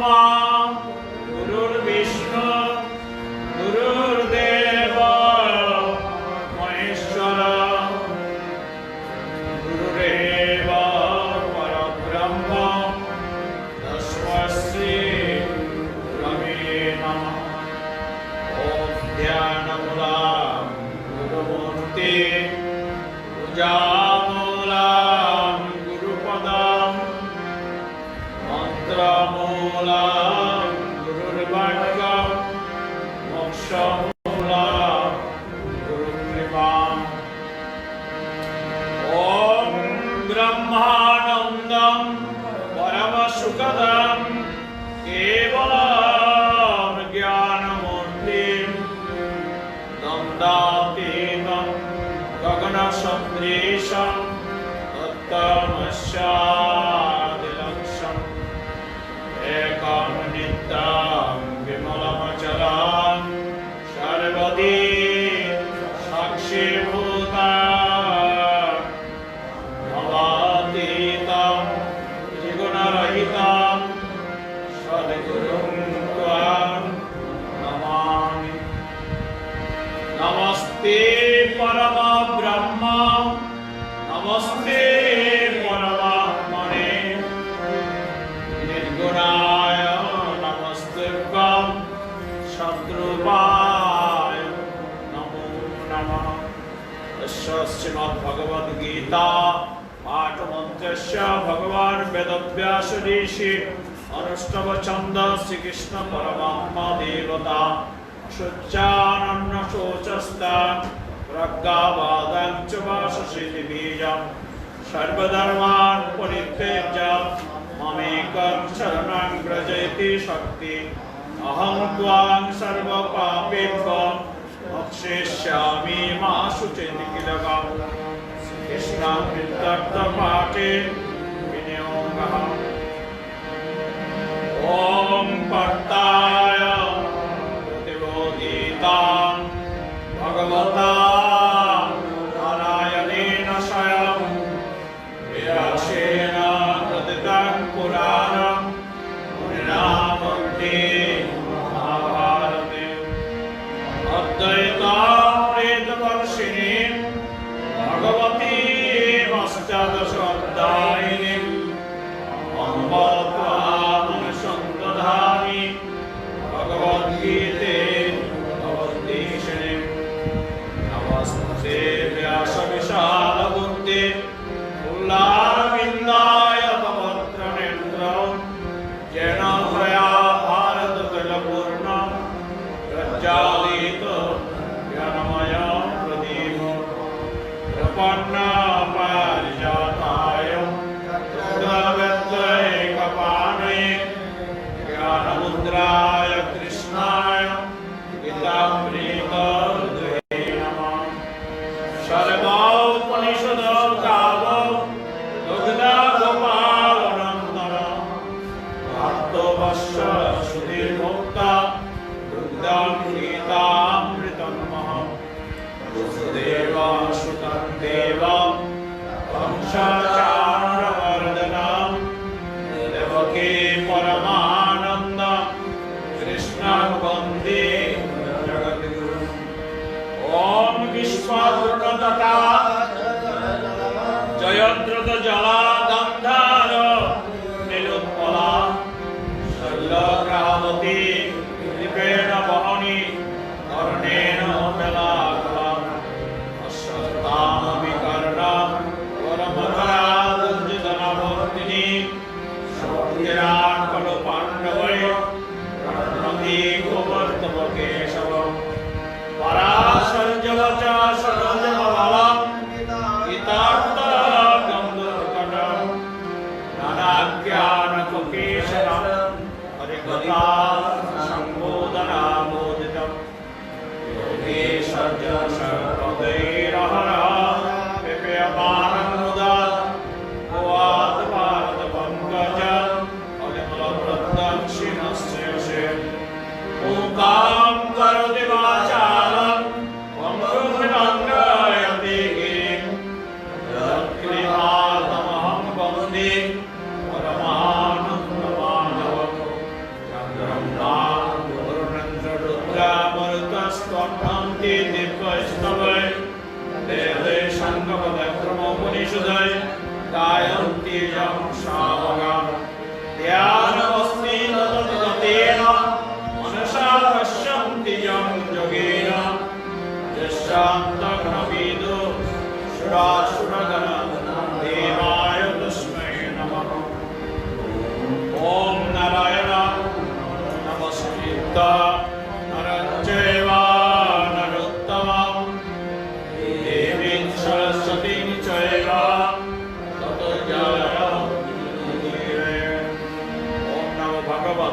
ब्रह्मा गुरुर्विष्णु गुरुर्देव महेश्वर गुरुरेव परब्रह्म तस्मै श्री गुरवे नमः। ओम ध्यानमूलं गुरुमूर्ति पूजामूलं गुरुपदं मंत्रमूलं गुरुर्वाक्यं मोक्षमूलं गुरुकृपाम्। ओम ब्रह्मानंदं परमसुखदं केवलं ज्ञानमूर्तिं द्वन्द्वातीतं गगनसदृशं तत्त्वमस्यादिलक्ष्यम् एकं नित्यं विमलमचलं सर्वदि साक्षीभूतं भवातीतं त्रिगुणरहितं सद्गुरुं त्वां नमामि। नमस्ते परमब्रह्म नमस्ते परमात्मने निर्गुणाय नमस्तुभ्यं सद्रूपाय नमो नमः। श्रीमद्भगवद्गीता पाठमन्त्रस्य भगवान् वेदव्यास ऋषि अनुष्टव छन्द श्रीकृष्ण परमात्मा देवता शुच्चानन्न शोचस्ता प्रज्ञावादं च वाससिद्धि बीजं सर्वधर्मान् परित्यज्य मामेकं शरणं व्रजति शक्ति अहं त्वां सर्वपापेभ्यो मोक्षयिष्यामि मा शुचेति किलकम्। कृष्णामृतपाठे विनियोगः। ॐ पर्ताय प्रतिबोधितां भगवता नारायणेन स्वयं व्यासेन तदिदं पुराणं मुनिनामन्ते महाभारते अद्वैतामृतवर्षिणीं भगवतीम् अष्टादशाध्यायिनीम् अम्ब त्वां सन्दधामि भगवद्गीते भगवद्गीतेः। नमस्ते व्यासविशालबुद्धे फुल्लारविन्दाय पवत्रनेत्रं येन त्वया भारततलपूर्णं प्रज्वालितो ज्ञानमयं प्रदीपं प्रपन्नपारिजाताय तुभ्यंकपाणये ज्ञानमुद्राय कृष्णाय गीतामृतदुहे नमः। सर्वोपनिषदो गावो दुग्धगोपालनन्दनं भक्तवत्स सुधीर्भोक्ता दुग्धं गीतामृतं महम्। वसुदेवसुतं देवं वंशचारणवर्धनं देवकी परमानन्दं कृष्णं वन्दे जगद्गुरुम्। ॐ विश्वदुर्गतता जयद्रुतजलागन्धार नीलोत्पला शल्यग्रावती दीपेन वहनी कर्णेन मेलाकुलं अश्वत्थामविकर्णं परमधरादुर्जितनमूर्तिनि शक्तिराट् पाण्डवै प्रणमति गोवर्धनकेशवं पराशर्यवच सरोजमबलं गीतार्थगन्धर्वकटं नानाज्ञानकुकेशनं हरिकथा सम्बोधनामोदितं योगेशर्यशरदैरहरः पेयमानं मुदा भवात्पादपङ्कजं अलिमलवृद्धं शिनस्य मूकां करोति वाचालं वंशुभिनङ्गयति गिरिं यत्कृपातमहं वन्दे परमानन्दमाधवम्।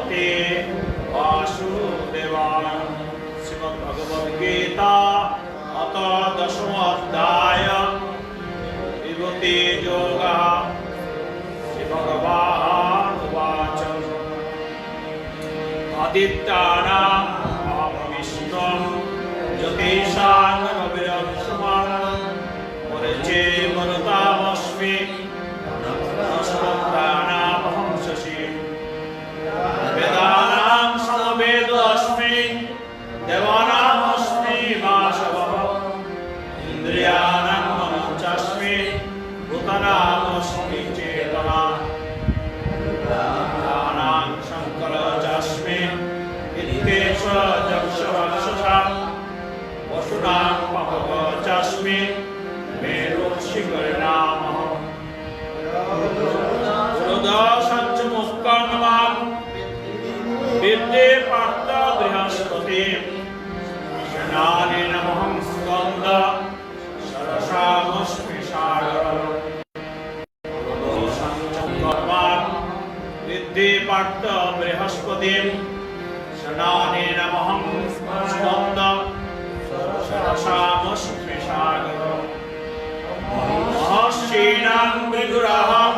भगवते वासुदेवाय। श्रीमद्भगवद्गीता अथ दशमोऽध्याय विभूति योगः। श्रीभगवानुवाच आदित्यानां विष्णुं ज्योतिषां रविरंशमान् मरीचे मरुतामस्मि नमस्कृतानामहं शशि वेदानां समवेदोऽस्मि देवानामस्मि वासवः इन्द्रियाणां मनश्चास्मि भूतानामस्मि चेतना प्राणानां शङ्करश्चास्मि इत्येष जक्षवक्षसा वसुनां पवकश्चास्मि मेरुशिखरिणामहम् पुरोदशञ्च मुक्कर्णमां विद्ये पार्थ बृहस्पतिं शनानिनमहं स्कन्द सरसामस्मि सागरः विद्ये पार्थ बृहस्पतिं शनानिनमहं स्कन्द सरसामस्मि सागरः महर्षीणां मृदुरहं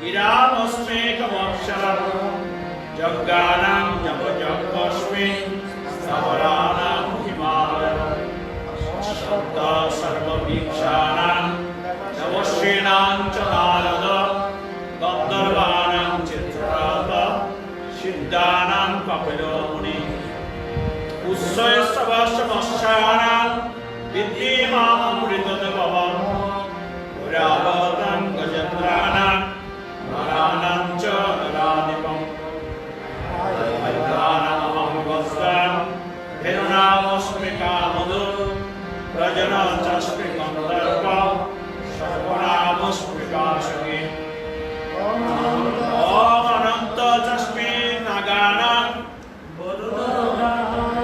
गिरामस्मेकमक्षरम् यज्ञानां जपयज्ञस्मि स्थवराणां हिमालयः सर्ववीक्षाणां नवश्रीणां च नारद गन्धर्वाणां चित्ररथ सिद्धानां कपिलो मुनिः उच्चैस्तवश्चमश्चानां विद्धि माममृतद्भवम् पुरावतं गजेन्द्राणां नराणां च नराधिपम् अय्यानामहं वस्त्रं हिरणामस्मि कामधु प्रजनश्चास्मि गन्धर्व सर्वनामस्मि काशकी ॐ अनन्तश्चास्मि नागानां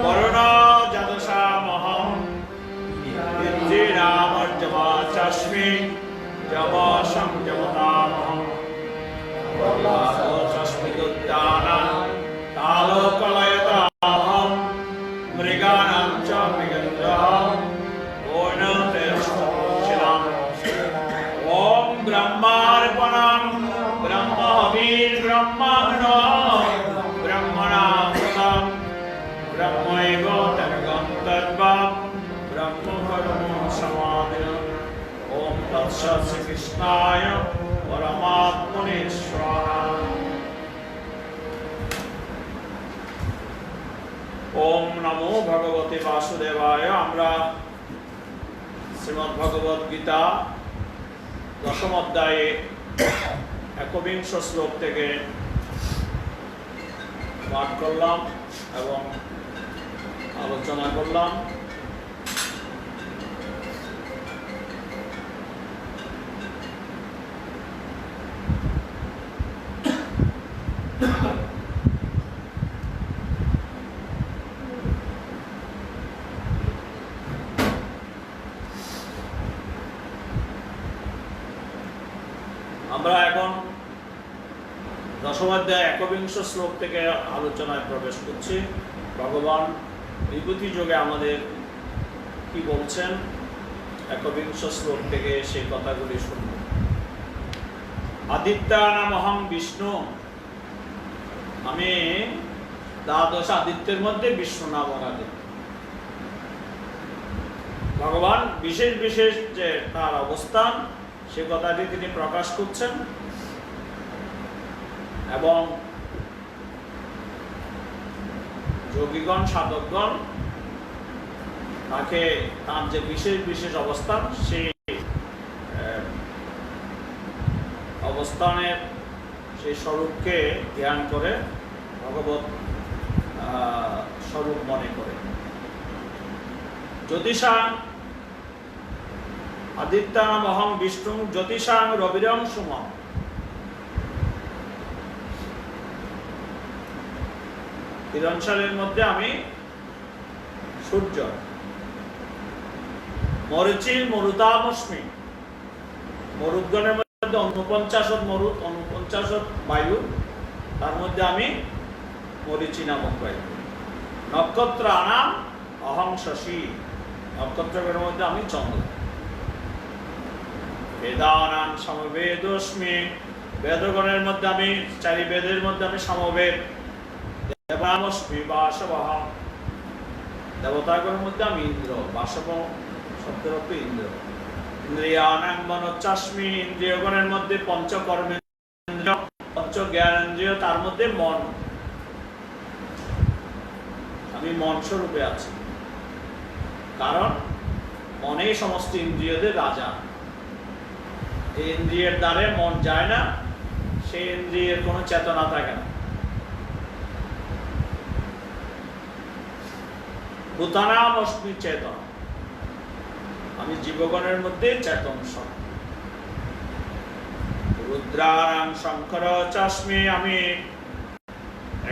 वरुणजदसामहं विद्येनामर्जवाचास्मि जवासं जवतामहम् प्रह्लादोऽस्मि दुत्तानां कालोकलयतामहं मृगाणां च मृगेन्द्रः ओनतेष्ठिनाम् ॐ ब्रह्मार्पणं ब्रह्महविर्ब्रह्मणो ब्रह्मणामृतं ब्रह्मैव तर्गं तद्वं ब्रह्मकर्म समाधिनम् ॐ तत्सत् श्रीकृष्णाय परमात्मने स्वाहा। ओम नमो भगवते वासुदेवाय। আমরা শ্রীমদ্ ভগবদ গীতা দশম অধ্যায়ে ১বিংশ শ্লোক থেকে পাঠ করলাম এবং আলোচনা করলাম। আমরা এখন দশম অধ্যায় ১বিংশ শ্লোক থেকে আলোচনায় প্রবেশ করছি। ভগবান বিভূতি যোগে আমাদের কি বলছেন ১বিংশ শ্লোক থেকে সেই কথাগুলি শুনব। আদিত্যানামহং বিষ্ণু, আমি দ্বাদশ আদিত্যের মধ্যে বিষ্ণু নামক আদিত্য। ভগবান বিশেষ বিশেষ যে তার অবস্থান সে কথাটি তিনি প্রকাশ করছেন এবং যোগীগণ সাধকগণ তাকে তার যে বিশেষ বিশেষ অবস্থান সেই অবস্থানের সেই স্বরূপকে ধ্যান করে ভগবত স্বরূপ মনে করে। জ্যোতিষাং আদিত্যানামহং বিষ্ণু জ্যোতিষাং রবিরংশুমঃ। কিরণশালের মধ্যে আমি সূর্য। মরুচির মরুতামস্মি, মরুদ্গণের মধ্যে ৪৯ মরুত ৪৯ বায়ু, তার মধ্যে আমি মরিচি নামক বায়ু। নক্ষত্র আনাম অহং শশী, নক্ষত্রের মধ্যে আমি চন্দ্র। বেদানাং সমবেদস্মি, বেদগণের মধ্যে আমি, চারি বেদের মধ্যে আমি সমবেদ। দেবামস্মি বাসবহ, দেবতাগণের মধ্যে আমি ইন্দ্র। বাসব শব্দের অর্থ ইন্দ্র। ইন্দ্রিয়ানাং মনোচ্ছাস্মি, ইন্দ্রিয়গণের মধ্যে পঞ্চকর্মেন্দ্রিয়, পঞ্চ জ্ঞানেন্দ্রিয়, তার মধ্যে মন। আমি মন স্বরূপে আছি, কারণ মনেই সমস্ত ইন্দ্রিয়দের রাজা। এই ইন্দ্রিয়ের দ্বারে মন যায় না, সেই ইন্দ্রিয়ের কোনো চেতনা থাকে না। ভূতানাম অস্মি চেতন, আমি জীবগণের মধ্যে চেতন স্বরূপ। রুদ্রানাং শঙ্কর চাস্মি, আমি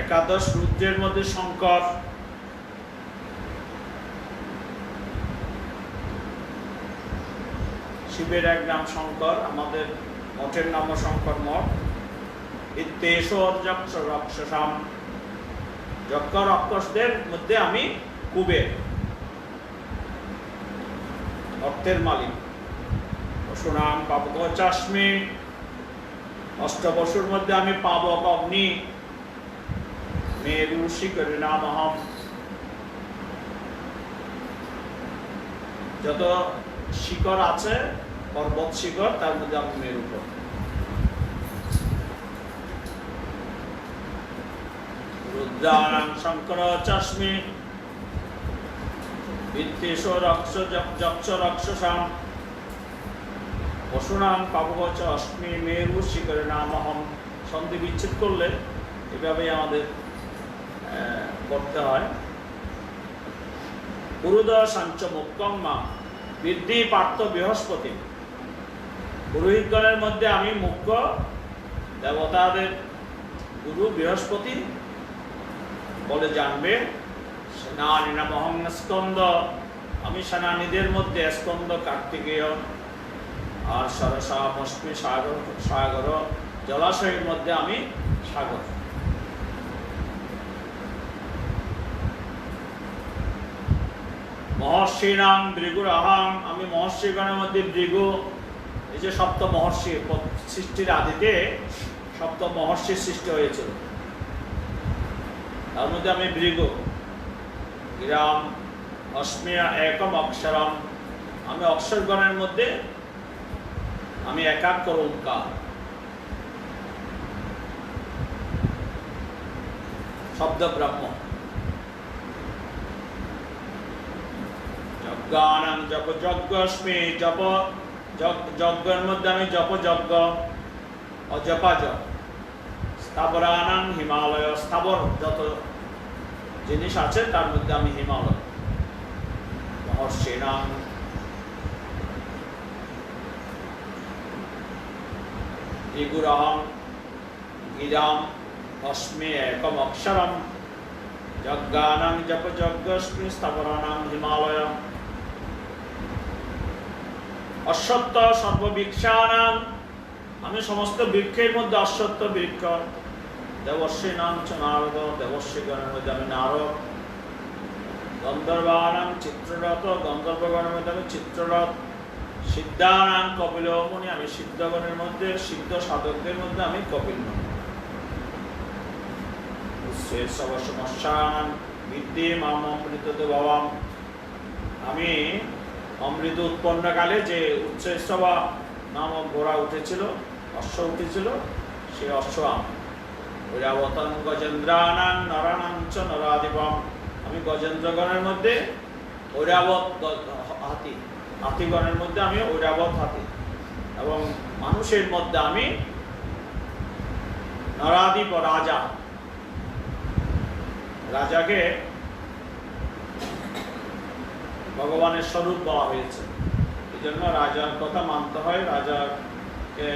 একাদশ রুদ্রের মধ্যে শঙ্কর। শিবের এক নাম শঙ্কর, আমাদের মঠের নাম শঙ্কর মঠ। ইত্যেষর যক্ষ রক্ষসাম, যক্ষ রক্ষসদের মধ্যে আমি কুবের, অর্থের মালিক। পশুনাম পাবক চাস্মি, অষ্টবসুর মধ্যে আমি পাবক অগ্নি। মেরু শিখরে নাম অহম, যত শিখর আছে পর্বত শিখর, তার মধ্যে আমি মেরু পর্বত। রুদ্রানাং শঙ্কর চাস্মি, বিত্তেশ রক্ষ যক্ষ রক্ষসাম, পশুনাং পাবক অস্মি মেরু শিখরে নাম অহম। সন্ধি বিচ্ছেদ করলে এভাবেই আমাদের করতে হয়। পুরুদয় সাঞ্চ মুক্কম্মা, বৃদ্ধি পার্থ বৃহস্পতি, পুরোহিতগণের মধ্যে আমি মুখ্য, দেবতাদের গুরু বৃহস্পতি বলে জানবে। সেনানি নামহং স্কন্দ, আমি সেনানীদের মধ্যে স্কন্দ কার্তিকেয়। আর সরসামস্মি সাগর, সাগর জলাশয়ের মধ্যে আমি সাগর। মহর্ষিনাং ভৃগুরহং, আমি মহর্ষিগণের মধ্যে ভৃগু। এই যে সপ্ত মহর্ষি, সৃষ্টির আদিতে সপ্ত মহর্ষির সৃষ্টি হয়েছিল, তার মধ্যে আমি ভৃগু। গিরাম অস্মিয়া একম অক্ষরম, আমি অক্ষরগণের মধ্যে আমি একাক্ষর ওঙ্কার। শব্দ ব্রহ্ম। যজ্ঞানাং জপ যজ্ঞস্মি, জপ যজ্ঞের মধ্যে আমি জপ যজ্ঞ, অজপা জপ। স্থাবরানাং হিমালয়, স্থাবর যত জিনিস আছে তার মধ্যে আমি হিমালয়। মহর্ষিনাং ত্রিগুরহং গিরাম অস্মি একম অক্ষরম। যজ্ঞানাং জপ যজ্ঞস্মি, স্থাবরানাং হিমালয়। অশ্বত্থ সর্ববৃক্ষানাং, আমি সমস্ত বৃক্ষের মধ্যে অশ্বত্থ বৃক্ষ। দেবর্ষি নাম চ নারদ, দেবর্ষিগণের মধ্যে আমি নারদ। গন্ধর্বানাং চিত্ররথ, গন্ধর্বগণের মধ্যে আমি চিত্ররথ। সিদ্ধানাং কপিল মুনি, আমি সিদ্ধগণের মধ্যে, সিদ্ধ সাধকদের মধ্যে আমি কপিল মুনি। সমস্যানাং বিদ্যে মাম অমৃত ভবাম, আমি অমৃত উৎপন্নকালে যে উচ্চৈঃসবা নামক ঘোড়া উঠেছিল, অশ্ব উঠেছিল, সেই অশ্ব আমি। ঐরাবতং গজেন্দ্রানাং নরানাং চ নরাধিপম, আমি গজেন্দ্রগণের মধ্যে ঐরাবত হাতি, হাতিগণের মধ্যে আমি ঐরাবত হাতি। এবং মানুষের মধ্যে আমি নরাধিপ রাজা। রাজাকে ভগবানের স্বরূপ বলা হয়েছে, এই জন্য রাজার কথা মানতে হয়, রাজাকে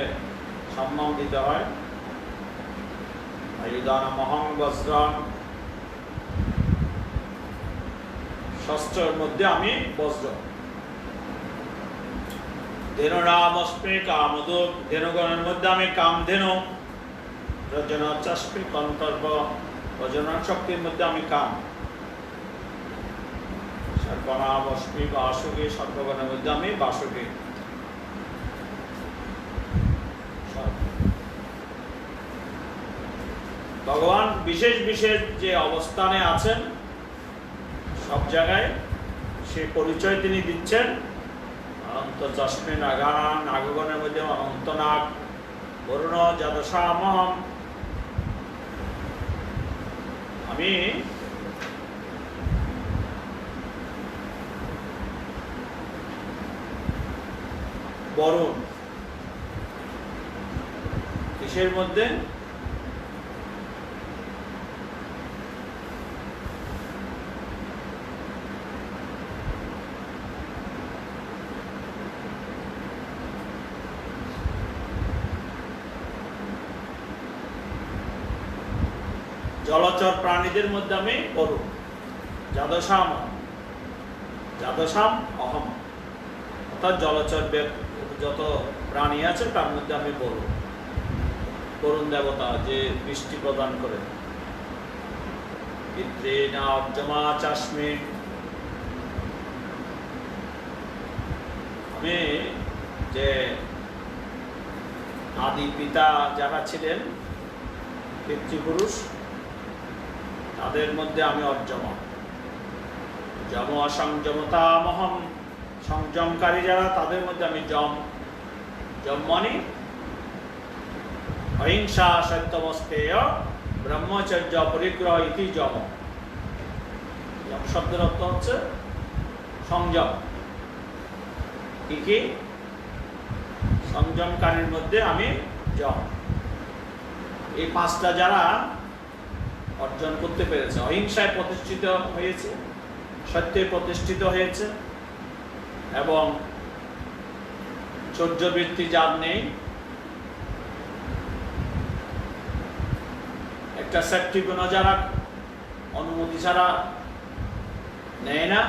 সম্মান দিতে হয়। আয়ুধানমহং বজ্রং, শস্ত্রের মধ্যে আমি বজ্র। ধেনুরামস্মি কামদূত, ধেনুগণের মধ্যে আমি কামধেনু। রজনচাস্মি কন্তর্প, প্রজনন শক্তির মধ্যে আমি কাম। সর্বনাম অস্মি বাসুকি, সর্বগণের মধ্যে আমি বাসুকি। ভগবান বিশেষ বিশেষ যে অবস্থানে আছেন সব জায়গায় সে পরিচয় তিনি দিচ্ছেন। অনন্ত যস্মে নাগান, নাগগণের মধ্যে অনন্ত নাগ, বরুণ যদসামহম। আমি বরুণ। কিসের মধ্যে? জলচর প্রাণীদের মধ্যে আমি বরুণ। যাদসাম, যাদসাম অহম, অর্থাৎ জলচর যত প্রাণী আছে তার মধ্যে আমি বরুণ। বরুণ দেবতা যে বৃষ্টি প্রদান করে। পিতৃণা অর্জমা চাস্মি, আমি যে আদি পিতা যারা ছিলেন পিতৃপুরুষ, তাদের মধ্যে আমি অর্জমা। যম অসংযমতামহম, সংযমকারী যারা তাদের মধ্যে আমি যম। যম মানে অহিংসা সত্যমস্তেয় ব্রহ্মচর্য পরিগ্রহ ইতি যম। যম শব্দের অর্থ হচ্ছে সংযম। কি সংযমকারীর মধ্যে আমি যম। এই পাঁচটা যারা অর্জন করতে পেরেছে, অহিংসায় প্রতিষ্ঠিত হয়েছে, সত্যে প্রতিষ্ঠিত হয়েছে, এবং চৌর্যবৃত্তি যার নেই, একটা সেফটি গুণ যারা অনুমতি ছাড়া নেয় না,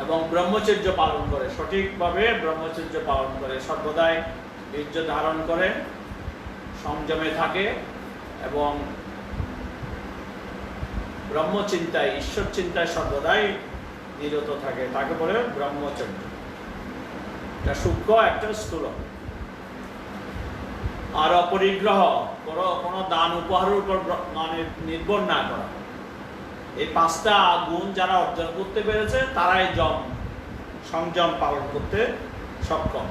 এবং ব্রহ্মচর্য পালন করে, সঠিকভাবে ব্রহ্মচর্য পালন করে, সর্বদাই বীর্য ধারণ করে, সংযমে থাকে এবং ব্রহ্মচিন্তায়, ঈশ্বর চিন্তায় সর্বদাই নিরত থাকে, তাকে বলে ব্রহ্মচর্য। একটা সূক্ষ্ম, একটা স্থূল। আর অপরিগ্রহ, কোনো দান উপহারের উপর মানে নির্ভর না করা। এই পাঁচটা গুণ যারা অর্জন করতে পেরেছে তারাই সংযম পালন করতে সক্ষম।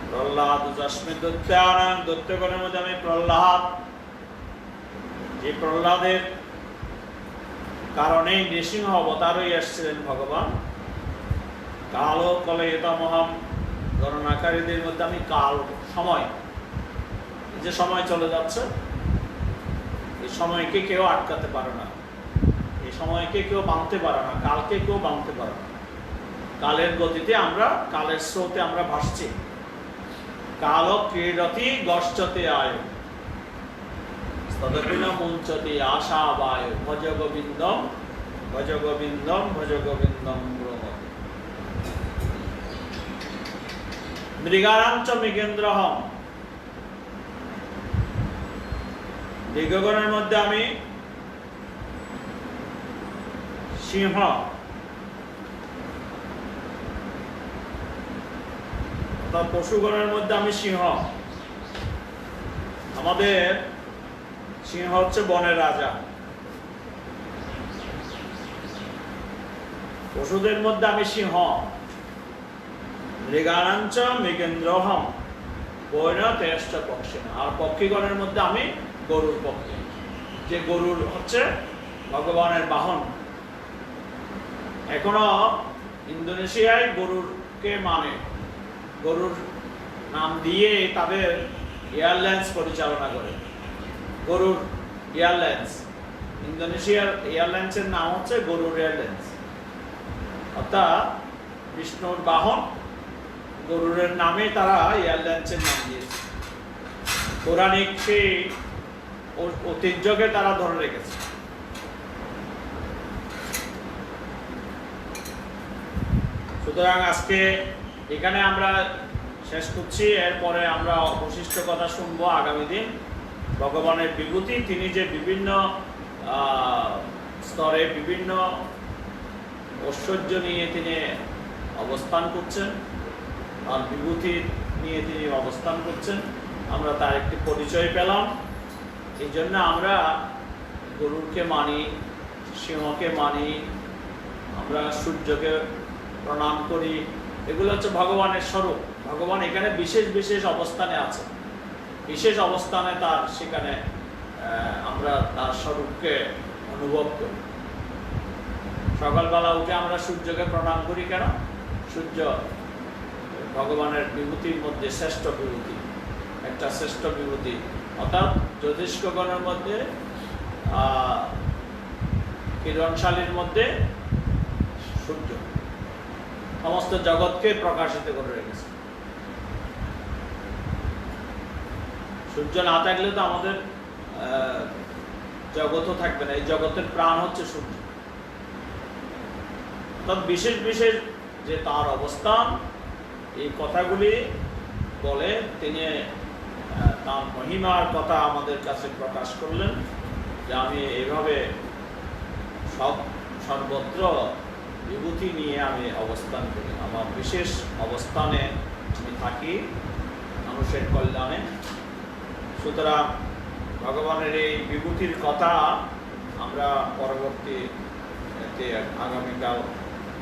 প্রহ্লাদ যস্মে দৈত্যানাং, দৈত্যগণের মধ্যে আমি প্রহ্লাদ। যে প্রহ্লাদের কারণেই নৃসিংহ অবতার হয়ে এসেছিলেন ভগবান। কাল ও কলয়িতমহম, গণনাকারীদের মধ্যে আমি কাল, সময়। যে সময় চলে যাচ্ছে, এই সময়কে কেউ আটকাতে পারে না, এই সময়কে কেউ বাঁধতে পারে না, কালকে কেউ বাঁধতে পারে না। কালের গতিতে আমরা, কালের স্রোতে আমরা ভাসছি। কাল ক্রীড়তি গশ্চতে আয়, তদপি ন মুঞ্চতি আশা বায়, ভজ গোবিন্দম ভজ গোবিন্দম ভজ গোবিন্দম ব্রহ্ম। মৃগারাঞ্চ মৃগেন্দ্রহম, মৃগগণের মধ্যে আমি সিংহ। পশুগণের মধ্যে আমি সিংহ। আমাদের সিংহ হচ্ছে বনের রাজা। পশুদের মধ্যে আমি সিংহ। মৃগানাঞ্চ মৃগেন্দ্রহম, বৈন তেষ্ট পক্ষিণা। আর পক্ষীগণের মধ্যে আমি গরুর পক্ষী। যে গরুর হচ্ছে ভগবানের বাহন। এখনো ইন্দোনেশিয়ায় গরুরকে মানে, গরুর নাম দিয়ে তাদের এয়ারলাইন্স পরিচালনা করে। গরুর এয়ারলাইন্স, ইন্দোনেশিয়ার এয়ারলাইন্সের নাম হচ্ছে গরুর এয়ারলাইন্স। অর্থাৎ বিষ্ণুর বাহন গরুরের নামে তারা এয়ারলাইন্সের নাম দিয়েছে। পৌরাণিক সেই ঐতিহ্যকে তারা ধরে রেখেছে। সুতরাং আজকে এখানে আমরা শেষ করছি, এরপরে আমরা অবশিষ্ট কথা শুনবো আগামী দিন। ভগবানের বিভূতি, তিনি যে বিভিন্ন স্তরে বিভিন্ন ঐশ্বর্য নিয়ে তিনি অবস্থান করছেন, আর বিভূতি নিয়ে তিনি অবস্থান করছেন, আমরা তার একটি পরিচয় পেলাম। এই জন্য আমরা গরুকে মানি, সিংহকে মানি, আমরা সূর্যকে প্রণাম করি। এগুলো হচ্ছে ভগবানের স্বরূপ। ভগবান এখানে বিশেষ বিশেষ অবস্থানে আছে, বিশেষ অবস্থানে তার সেখানে আমরা তার স্বরূপকে অনুভব করি। সকালবেলা উঠে আমরা সূর্যকে প্রণাম করি কেন? সূর্য ভগবানের বিভূতির মধ্যে শ্রেষ্ঠ বিভূতি, একটা শ্রেষ্ঠ বিভূতি, অর্থাৎ জ্যোতিষ্কগণের মধ্যে কিরণশালীর মধ্যে সূর্য সমস্ত জগৎকে প্রকাশিত করে রেখেছে। সূর্য না থাকলে তো আমাদের জগৎও থাকবে না। এই জগতের প্রাণ হচ্ছে সূর্য। তবে বিশেষ বিশেষ যে তার অবস্থান, এই কথাগুলি বলে তিনি তার মহিমার কথা আমাদের কাছে প্রকাশ করলেন, যে আমি এইভাবে সর্বত্র বিভূতি নিয়ে আমি অবস্থান করি, আমার বিশেষ অবস্থানে আমি থাকি মানুষের কল্যাণে। সুতরাং ভগবানের এই বিভূতির কথা আমরা পরবর্তীতে আগামীকাল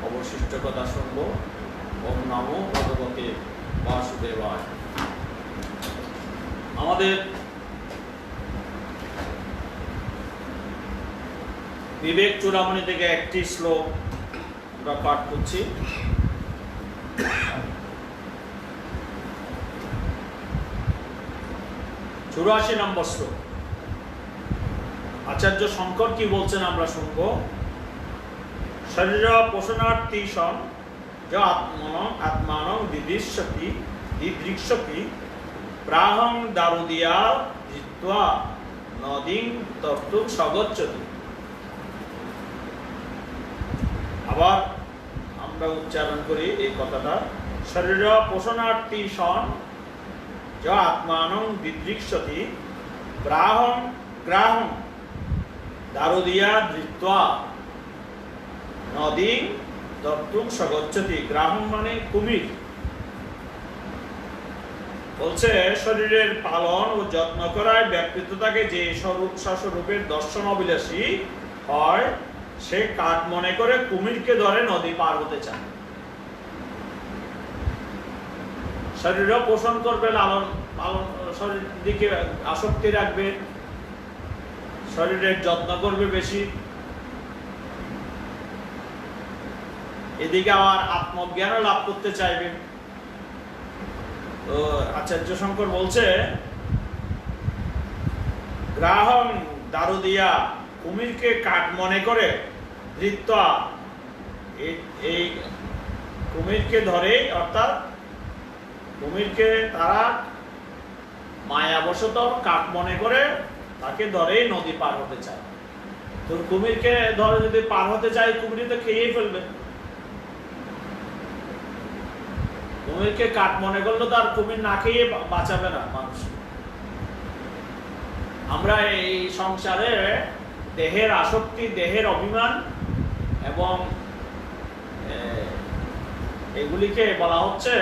অবশিষ্ট কথা শুনবো। ওম নমো ভগবতে বাসুদেবায়। আমাদের বিবেক চূড়ামণি থেকে একটি শ্লোক আমরা পাঠ করছি। 84 নম্বর শ্লোক। আচার্য শঙ্কর কি বলছেন আমরা শুনব। শরীর পোষণার্থী সন যা আত্মানং দিদৃক্ষতি প্রাহং দারুদিয়া জিত্বা নদীং তর্তুম সগচ্ছতি। আবার আমরা উচ্চারণ করি এই কথাটা। শরীর পোষণার্থী সন যা আত্মানং দিদৃক্ষতি প্রাহং গ্রাহং দারুদিয়া ধৃত্বা নদীং তর্তুম সগচ্ছতি। গ্রাহং মানে কুমির। বলছে শরীরের পালন ও যত্ন করায় ব্যক্তিত্বটাকে যে স্বরূপের দর্শন অভিলাষী হয়, সে কাঠ মনে করে কুমিরকে ধরে নদী পার হতে চায়। শরীর পোষণ করবে, লালন পালন, শরীর দিকে আসক্তি রাখবে, শরীরের যত্ন করবে বেশি, এদিকে আবার আত্মজ্ঞানও লাভ করতে চাইবে। তো আচার্য শঙ্কর বলছে গ্রাহং দারুদিয়া, কুমিরকে কাঠ মনে করে ধৃত্বা, এই কুমিরকে ধরে, অর্থাৎ কুমিরকে তারা মায়াবশত কাঠ মনে করে তাকে ধরে নদী পার হতে চায়। তো কুমিরকে ধরে যদি পার হতে চায়, কুমির তো খেয়েই ফেলবে। কুমিরকে কাঠ মনে করলে তো আর কুমির না খেয়ে বাঁচাবে না মানুষ। আমরা এই সংসারে দেহের আসক্তি, দেহের অভিমান এবং এগুলিকে বলা হচ্ছে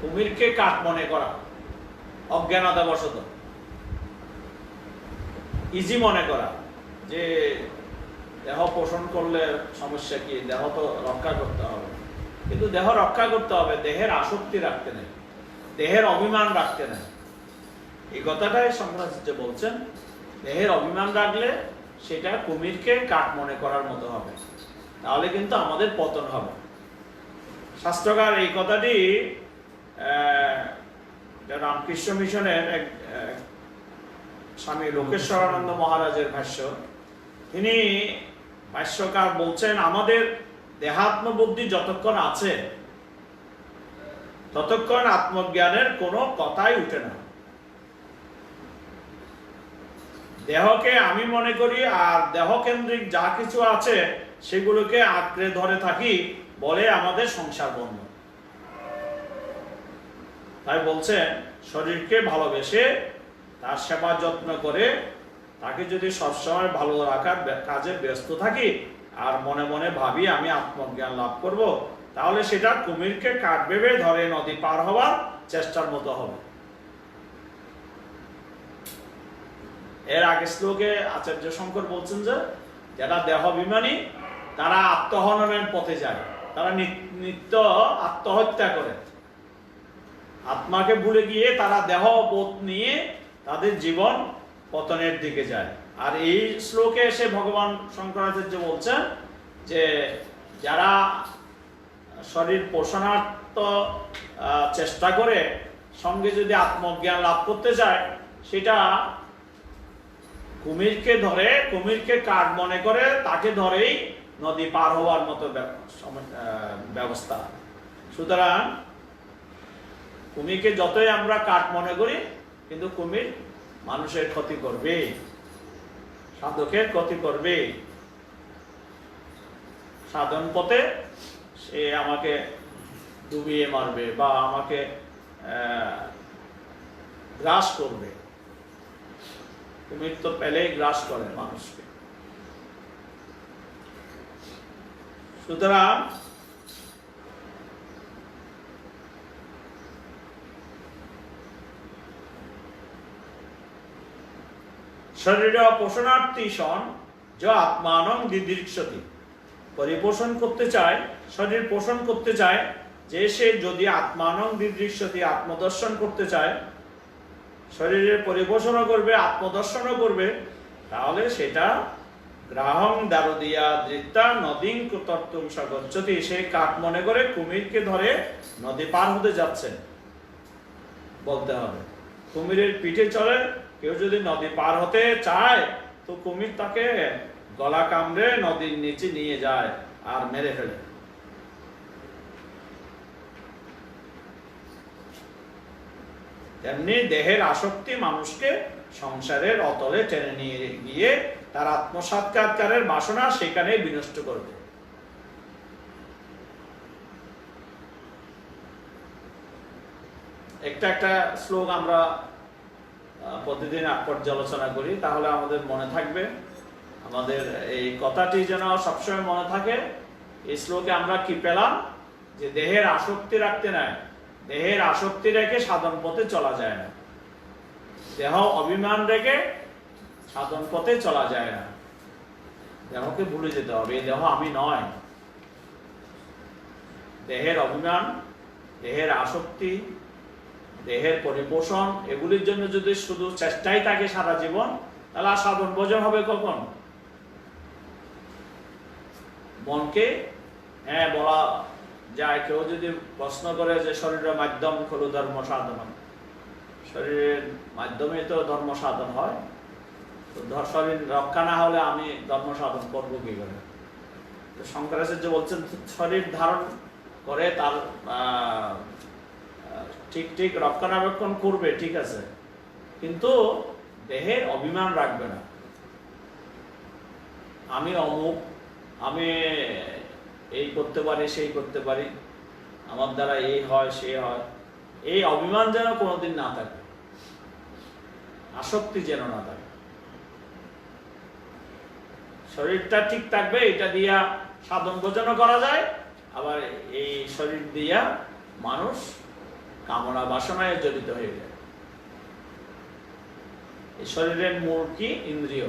কুমিরকে কাঠ মনে করা, অজ্ঞানতাবশত ইজি মনে করা, যে দেহ পোষণ করলে সমস্যা কি, দেহ তো রক্ষা করতে হবে। কিন্তু দেহ রক্ষা করতে হবে, দেহের আসক্তি রাখতে নেই, দেহের অভিমান রাখতে নেই। এই কথাটাই শঙ্করাচার্য বলছেন। দেহের অভিমান রাখলে সেটা কুমিরকে কাঠ মনে করার মতো হবে, তাহলে কিন্তু আমাদের পতন হবে। শাস্ত্রকার এই কথাটি রামকৃষ্ণ মিশনের এক স্বামী লোকেশ্বরানন্দ মহারাজের ভাষ্য, তিনি ভাষ্যকার বলছেন আমাদের দেহাত্মবুদ্ধি যতক্ষণ আছে ততক্ষণ আত্মজ্ঞানের কোনো কথাই উঠে না। দেহকে আমি মনে করি, আর দেহ কেন্দ্রিক যা কিছু আছে সেগুলোকে আঁকড়ে ধরে থাকি, বলে আমাদের সংসার বন্ধ। তাই বলছে শরীরকে ভালোবেসে তার সেবা যত্ন করে তাকে যদি সবসময় ভালো রাখার কাজে ব্যস্ত থাকি আর মনে মনে ভাবি আমি আত্মজ্ঞান লাভ করব, তাহলে সেটা কুমিরকে কাঠ ভেবে ধরে নদী পার হওয়ার চেষ্টার মতো হবে। এর আগে শ্লোকে আচার্য শঙ্কর বলছেন যে যারা দেহাভিমানী তারা আত্মহননের পথে যায়, তারা নিত্য আত্মহত্যা করে, আত্মাকে ভুলে গিয়ে তারা দেহ বোধ নিয়ে তাদের জীবন পতনের দিকে যায়। আর এই শ্লোকে এসে ভগবান শঙ্করাচার্য বলছেন যে যারা শরীর পোষণার্থ চেষ্টা করে সঙ্গে যদি আত্মজ্ঞান লাভ করতে চায়, সেটা কুমিরকে ধরে, কুমিরকে কাঠ মনে করে তাকে ধরেই নদী পার হওয়ার মতো ব্যবস্থা। সুতরাং কুমিরকে যতই আমরা কাঠ মনে করি, কিন্তু কুমির মানুষের ক্ষতি করবে, সাধকের ক্ষতি করবে। সাধন পথে সে আমাকে ডুবিয়ে মারবে বা আমাকে গ্রাস করবে। কুমির তো পেলেই গ্রাস করে মানুষকে। সুতরাং শরীর পোষণার্থী সন য আত্মানং দিদৃক্ষতি। পরিপোষণ করতে চায়, শরীর পোষণ করতে চায়, যে সে যদি আত্মানং দিদৃক্ষতি আত্মদর্শন করতে চায়, শরীরের পরিপোষণও করবে আত্মদর্শনও করবে, তাহলে সেটা গ্রাহং দারুদিয়া দৃত্তা নদীং তত্ত্বং সগচ্ছতি, সে কাঠ মনে করে কুমিরকে ধরে নদী পার হতে যাচ্ছে বলতে হবে। কুমিরের পিঠে চলে কেউ যদি নদী পার হতে চায়, তো কুমির তাকে গলা কামড়ে নদীর নিচে নিয়ে যায় আর মেরে ফেলে। তেমনি দেহের আসক্তি মানুষকে সংসারের অতলে টেনে নিয়ে গিয়ে তার আত্মসাৎকারের বাসনা সেখানে বিনষ্ট করবে। একটা শ্লোক আমরা প্রতিদিন পর্যালোচনা করি, তাহলে আমাদের মনে থাকবে, আমাদের এই কথাটি যেন সবসময় মনে থাকে। এই শ্লোকে আমরা কি পেলাম? যে দেহের আসক্তি রাখতে নাই, দেহের আসক্তি রেখে সাধন পথে চলা যায় না, দেহ অভিমান রেখে সাধন পথে চলা যায় না। দেহকে ভুলে যেতে হবে, এই দেহ আমি নয়। দেহের অভিমান, দেহের আসক্তি, দেহের পরিপোষণ, এগুলির জন্য যদি শুধু চেষ্টাই থাকে সারা জীবন, তাহলে আর সাধন ভোজন হবে কখন? মনকে বলা যায়, কেউ যদি প্রশ্ন করে যে শরীরের মাধ্যম খলু ধর্ম সাধন, শরীরের মাধ্যমে তো ধর্ম সাধন হয়, তো শরীর রক্ষা না হলে আমি ধর্ম সাধন করবো কি করে? শঙ্করাচার্য বলছেন শরীর ধারণ করে তার ঠিক রক্ষণাবেক্ষণ করবে, ঠিক আছে, কিন্তু দেহের অভিমান রাখবে না। আমি অমুক, আমি এই করতে পারি, সেই করতে পারি, আমার দ্বারা এই হয় সে হয়, এই অভিমান যেন কোনোদিন না থাকে, আসক্তি যেন না থাকে। শরীরটা ঠিক থাকবে, এটা দিয়া সাধন ভোজনও করা যায়, আবার এই শরীর দিয়া মানুষ কামনা বাসনায় জড়িত হয়ে যায়। এই শরীরের মূল কি? ইন্দ্রিয়।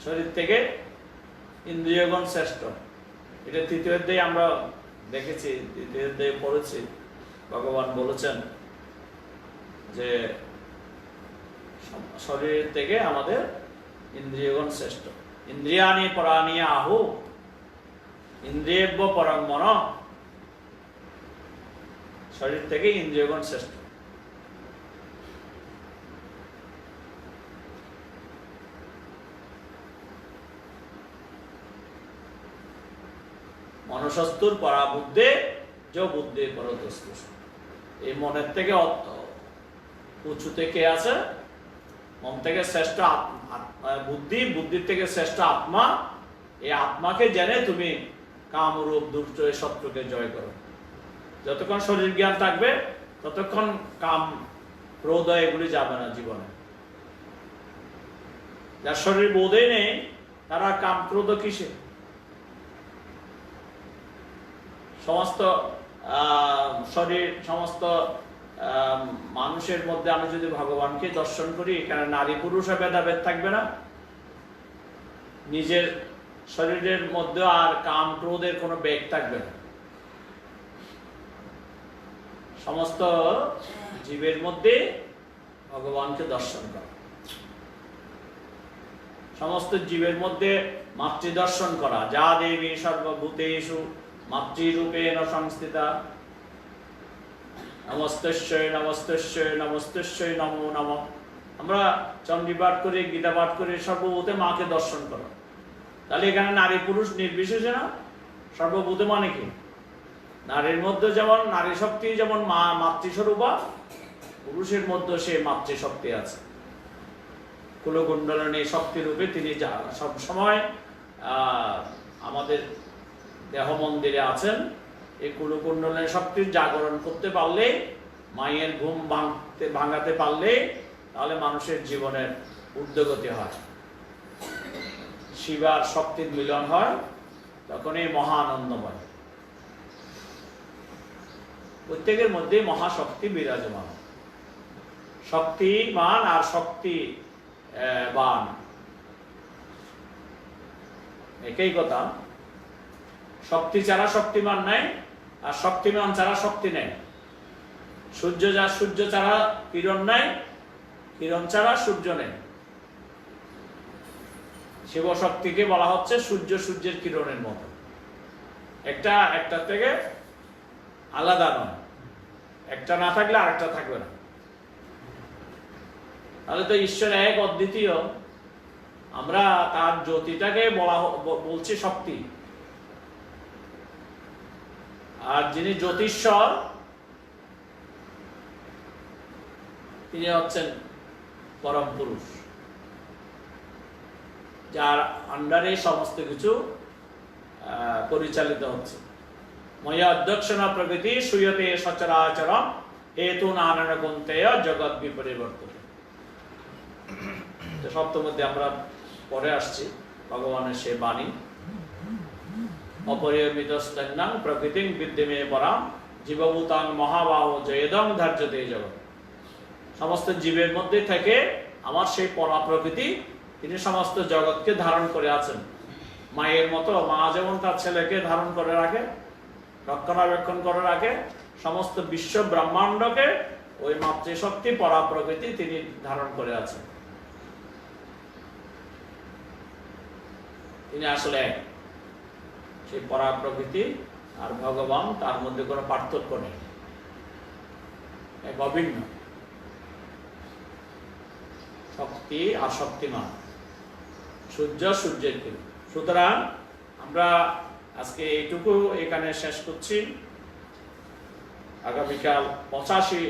শরীর থেকে ইন্দ্রিয়গণ শ্রেষ্ঠ। এটা তৃতীয় অধ্যায়ে আমরা দেখেছি, তৃতীয় অধ্যায়ে পড়েছি, ভগবান বলেছেন যে শরীর থেকে আমাদের ইন্দ্রিয়গণ শ্রেষ্ঠ। ইন্দ্রিয়ানি পরাণি আহু ইন্দ্রিয়েব্য পরং মন। শরীর থেকে ইন্দ্রিয়গণ শ্রেষ্ঠ। মনসস্তুর পরাবুদ্ধে য বুদ্ধি পরতস্তু। এই মনের থেকে উঁচুতে কে আছে? মন থেকে শ্রেষ্ঠ বুদ্ধি, বুদ্ধির থেকে শ্রেষ্ঠ আত্মা। এই আত্মাকে জেনে তুমি কাম রূপ দুর্জয় শত্রুকে জয় করো। যতক্ষণ শরীর জ্ঞান থাকবে ততক্ষণ কাম ক্রোধ এগুলি যাবে না জীবনে। যার শরীর বোধই নেই তারা কাম ক্রোধ কিসে? সমস্ত শরীর, সমস্ত মানুষের মধ্যে আমি যদি ভগবানকে দর্শন করি, এখানে নারী পুরুষের ভেদাভেদ থাকবে না। নিজের শরীরের মধ্যে আর কাম ক্রোধের কোনো বেগ থাকবে না। সমস্ত জীবের মধ্যে ভগবানকে দর্শন করা, সমস্ত জীবের মধ্যে মাতৃ দর্শন করা। যা দেবী সর্বভূতেষু মাতৃরূপেণ সংস্থিতা, নমস্তস্যৈ নমস্তস্যৈ নমস্তস্যৈ নমো নমঃ। আমরা চণ্ডী পাঠ করে, গীতা পাঠ করে সর্বভূতে মাকে দর্শন করো। তাহলে এখানে নারী পুরুষ নির্বিশেষে না, সর্বভূতে মানে কি? নারীর মধ্যে যেমন নারী শক্তি, যেমন মা মাতৃস্বরূপা, পুরুষের মধ্যে সে মাতৃশক্তি আছে। কুলকুণ্ডলিনী শক্তি রূপে তিনি সব সময় আমাদের দেহ মন্দিরে আছেন। এই কুলকুণ্ডলিনী শক্তির জাগরণ করতে পারলে, মায়ের ঘুম ভাঙাতে পারলে, তাহলে মানুষের জীবনের ঊর্ধ্বগতি হয়, শিবার শক্তির মিলন হয়, তখন এই মহা আনন্দময়। প্রত্যেকের মধ্যে মহাশক্তি বিরাজমান। শক্তিমান আর শক্তিবান একই কথা। শক্তি ছাড়া শক্তিমান নাই, আর শক্তিমান ছাড়া শক্তি নেই। সূর্য ছাড়া কিরণ নাই, কিরণ ছাড়া সূর্য নেই। শিবশক্তিকে বলা হচ্ছে সূর্যের কিরণের মতো, একটা থেকে আলাদা নয়। একটা না থাকলে আরেকটা থাকবে না। তাহলে তো ঈশ্বর এক, অদ্বিতীয়। আমরা তার জ্যোতিটাকে বলছি শক্তি। আর যিনি জ্যোতিশ্বর তিনি হচ্ছেন পরম পুরুষ, যার আন্ডারে সমস্ত কিছু পরিচালিত হচ্ছে। ময়া অধ্যক্ষণ প্রকৃতি সুয়তে সচরাচরম হেতু নানান গুণতেয় জগৎ বিপরিবর্তিত। সপ্তমধ্যে আমরা পরে আসছি ভগবানের সে বাণী। অপরিমিত স্তন্যাং প্রকৃতিং বিদ্যমে পরাম জীবভূতাং মহাবাহ জয়েদং ধার্যতে জগৎ। সমস্ত জীবের মধ্যে থেকে আমার সেই পরা প্রকৃতি, তিনি সমস্ত জগৎকে ধারণ করে আছেন। মায়ের মতো, মা যেমন তার ছেলেকে ধারণ করে রাখে, রক্ষণাবেক্ষণ করে রাখে, সমস্ত বিশ্ব ব্রহ্মাণ্ডকে ওই মাতৃশক্তি পরা প্রকৃতি তিনি ধারণ করে আছেন। তিনি আসলে এক। সেই পরা প্রকৃতি আর ভগবান, তার মধ্যে কোনো পার্থক্য নেই, এক অভিন্ন। শক্তি আর শক্তিমান, সূর্যের কিরণ। সুতরাং আমরা আজকে এইটুকু এখানে শেষ করছি। আগামীকাল 85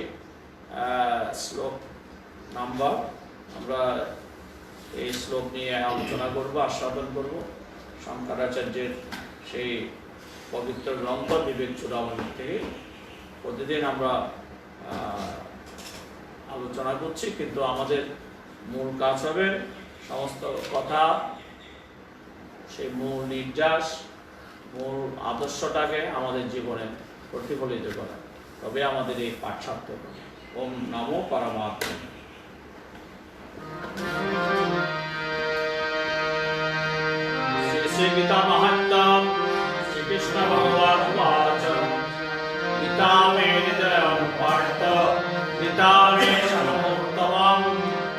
শ্লোক নাম্বার আমরা এই শ্লোক নিয়ে আলোচনা করব, আস্বাদন করব। শঙ্করাচার্যের সেই পবিত্র গ্রন্থ বিবেক চূড়ামণি থেকে প্রতিদিন আমরা আলোচনা করছি, কিন্তু আমাদের মূল কাজ হবে সমস্ত কথা, সেই মূল নির্যাস, মূল আদর্শটাকে আমাদের জীবনে প্রতিফলিত করা। তবে আমাদের এই পাঠ সার্থক হবে। ওম নমো পরমাত্মা। শ্রী গীতা মহাত্ম্যম শ্রীকৃষ্ণ ভগবান উবাচ গীতা মে হৃদয়ং পার্থ গীতা মে সমুত্তমম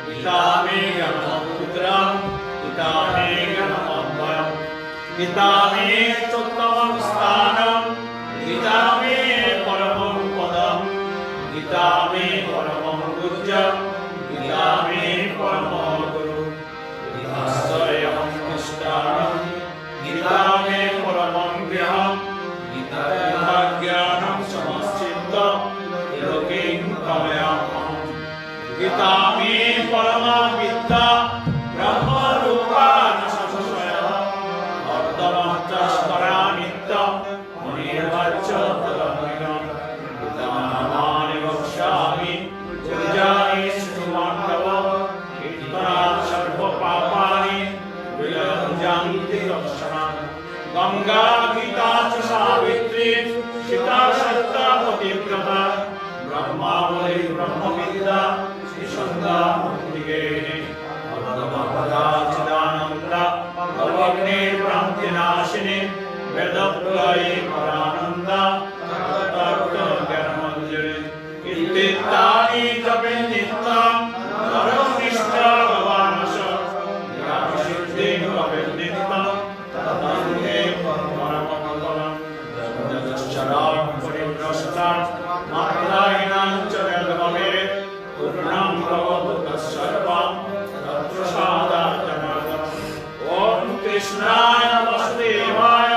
গীতা মে জ্ঞানমুদ্রম গীতা মে জ্ঞানমভয়ম গীতা মে চোত্তমং স্থানম গীতা মে পরমং পদম গীতা মে পরমং পূজ্যম গীতা মে পরমং গুরু গীতাস্যহং কৃষ্ণানম গীতা মে পরমং গৃহম গীতা জ্ঞানম সমশ্চিত্তম লোকেং কাময়ামহম গীতা মে পরমা गंगा गीता च सावित्री सीता सत्ता पतिव्रता ब्रह्मावली ब्रह्मविद्या श्रीसंध्या मुक्तिगेहिनी भगवदा चिदानंदा भवग्नि भ्रांतिनाशिनी वेदप्रलये परानंदा तत्त्व ज्ञानमंजरी इत्यादि जपे नित्यं धर्मनिष्ठा भवानस ज्ञानसिद्धि भवे नित्यं तदन्ते परममङ्गलम् जगच्चरां परिभ्रष्टां मात्राहीनां च वेदभवेत् पूर्णं भवतु तत्सर्वं तत्प्रसादात् जनार्दनम् ॐ कृष्णाय वासुदेवाय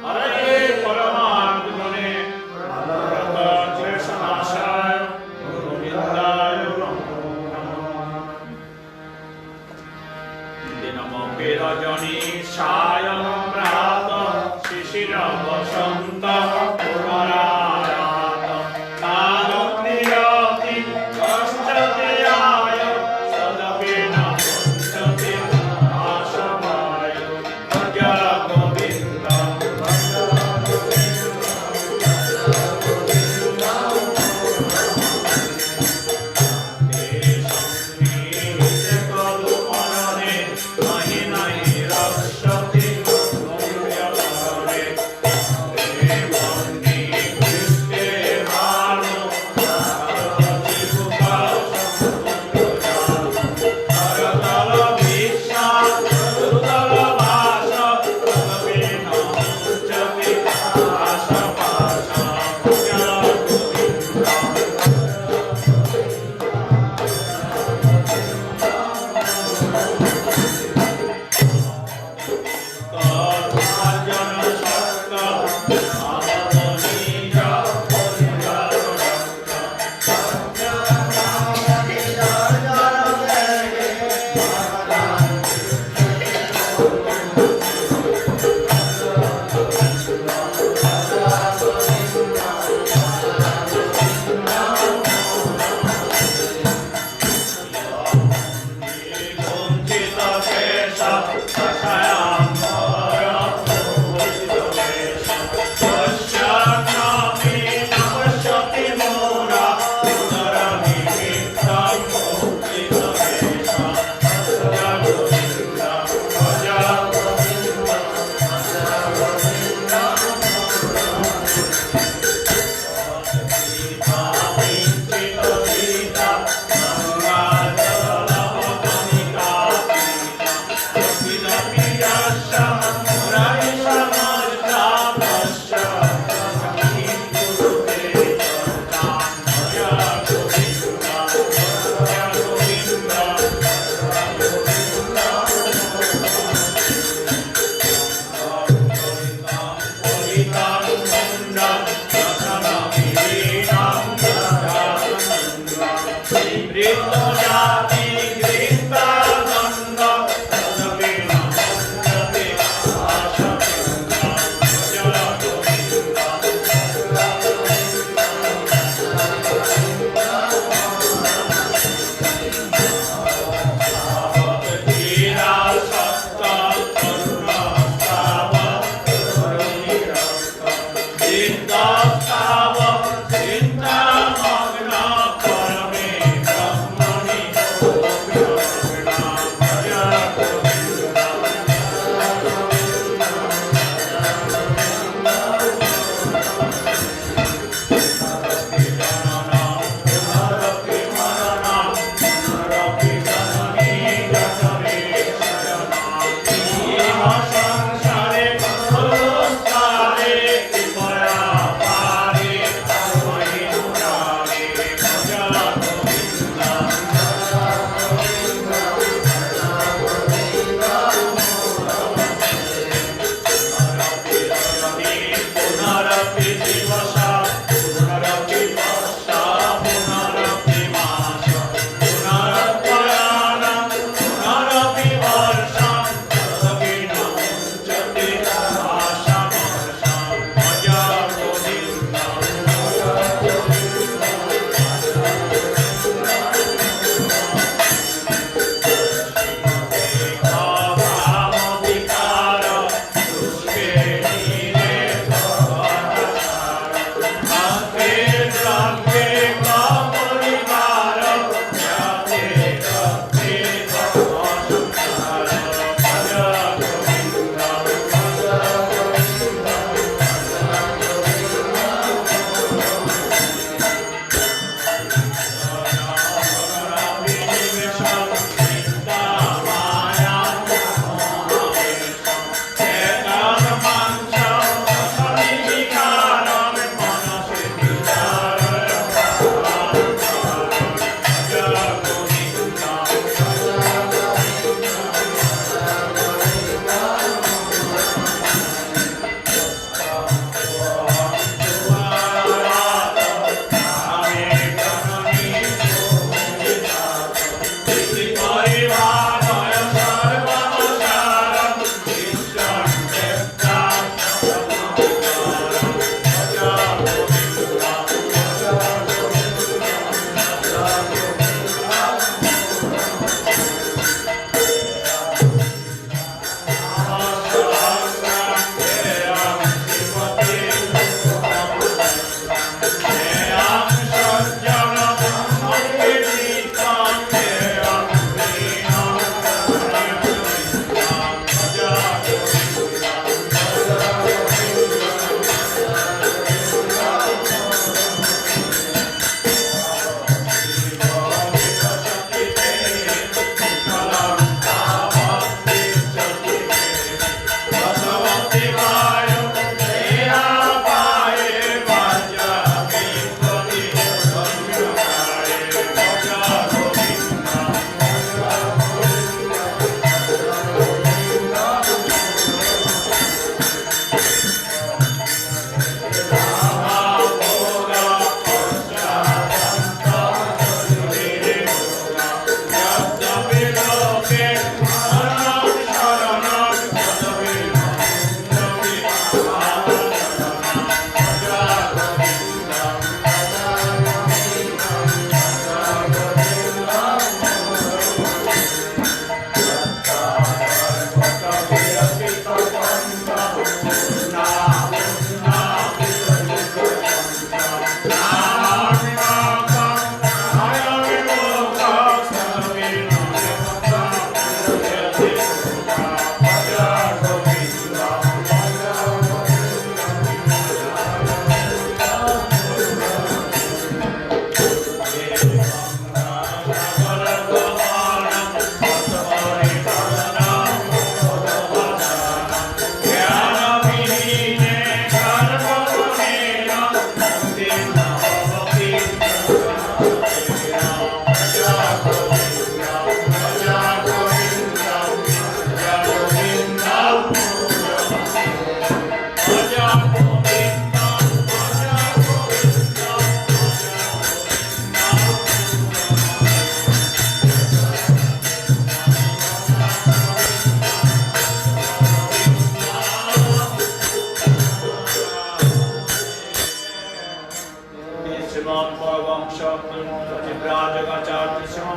हरये परमात्मने भरतक्लेशनाशाय गोविन्दाय नमो नमः। रजनीशाय प्रातः शिशिरवसन्तः पुनरायात कालनिरति कष्टतेयाय सदपि न मुञ्चति आशवाय भज गोविन्दं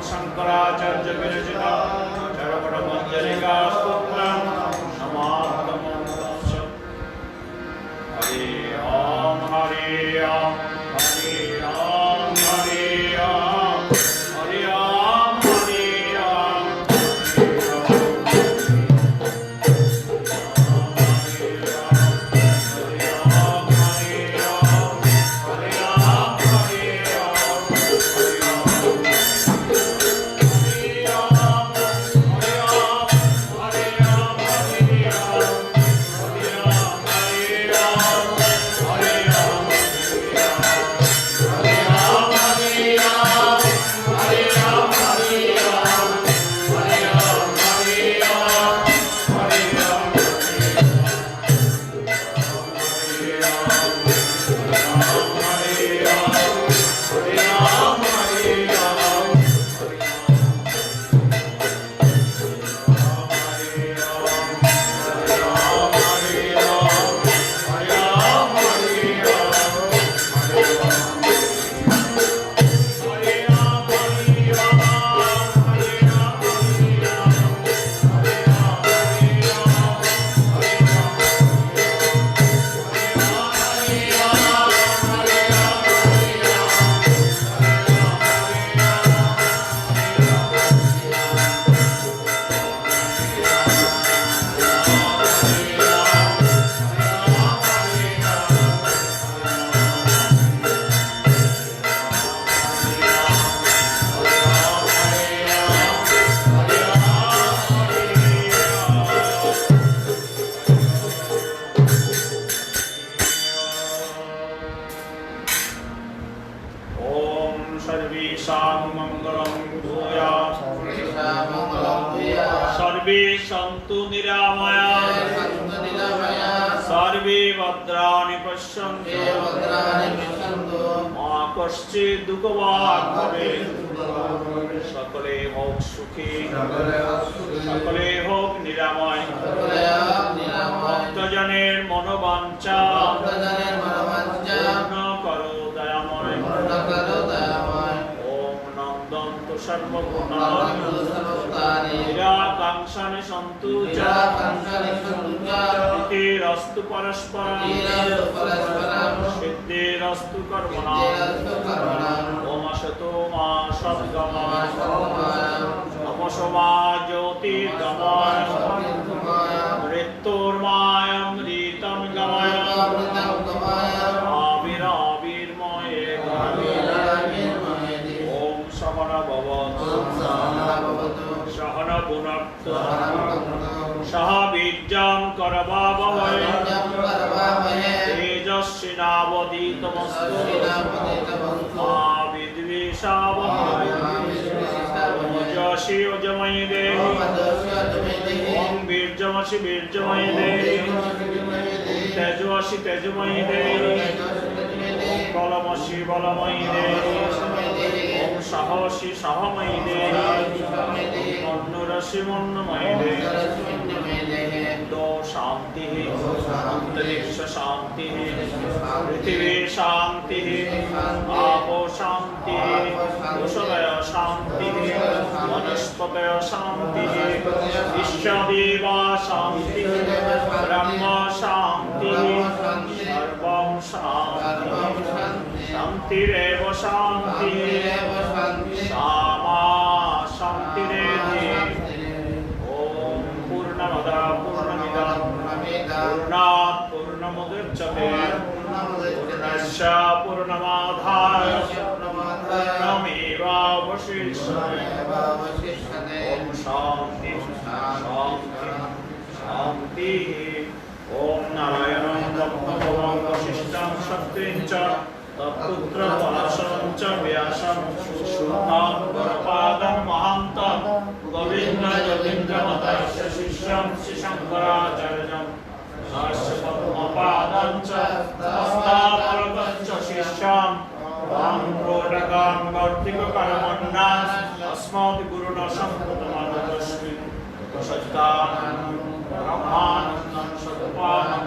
शंकराचार्य विरचित चरपट मंजरिका स्तोत्रम नमामि हरि ओम हरि ओम हरि ओम हरि ओम हरि ओम हरि ओम सर्वे सन्तु निरामया सर्वे भद्राणि पश्यन्तु मा कश्चित् दुःखभाग् भवेत् सकले होक सुखी सकले होक निरामय भक्तजनेर मनोबाञ्छा पूर्ण करो दयामय ओम नन्दन्तु सर्वगुणानि निराकाङ्क्षानि सन्तु च प्रीतिरस्तु परस्परं सिद्धिरस्तु कर्मणाम् ओम असतो मा सद्गमय तमसो मा ज्योतिर्गमय मृत्योर्मामृतं गमय आविराविर्मये ओम सहना भवतु सहना भुनक्तु सह वीर्यं करवावहै तेजस्विनावधीतमस्तु मा विद्विषावहै ओजस्वी ओजमयि देहि ओम वीर्यमसि वीर्यमयि देहि तेजस्वी तेजमयि देहि बलमसि बलमयि देहि ओम साहसी साहमयि देहि मन्नुरसि मन्नुमयि देहि दो शांति अंतरिक्ष शांति पृथ्वी शांति आपो शांति औषधय शांति वनस्पतय शांति ईश्वदेवा शांति ब्रह्म शांति सर्वं शांति शांतिरेव शांति सामा शांतिरेधि ओम पूर्णमदा पूर्णमिदं पूर्णात् पूर्णमुदच्यते पूर्णस्य पूर्णमादाय पूर्णमेवावशिष्यते ओम शांति शांति शांति ओम नारायणं ब्रह्मभवं वसिष्ठं शक्तिं च तत्पुत्र पराशरं च व्यासं शुद्धं वरपादं महान्तं गोविन्द शिष्यं श्री शंकराचार्यं पद्मपाद পঞ্চ হস্তাপলকঞ্চ শিষ্যম ত্বং প্রোটকাং গর্তিক করমন্নাস अस्मत् गुरुना संकृतमानतस्मिन् सच्चिदानन्दं ब्रह्मानन्दं सत्पानं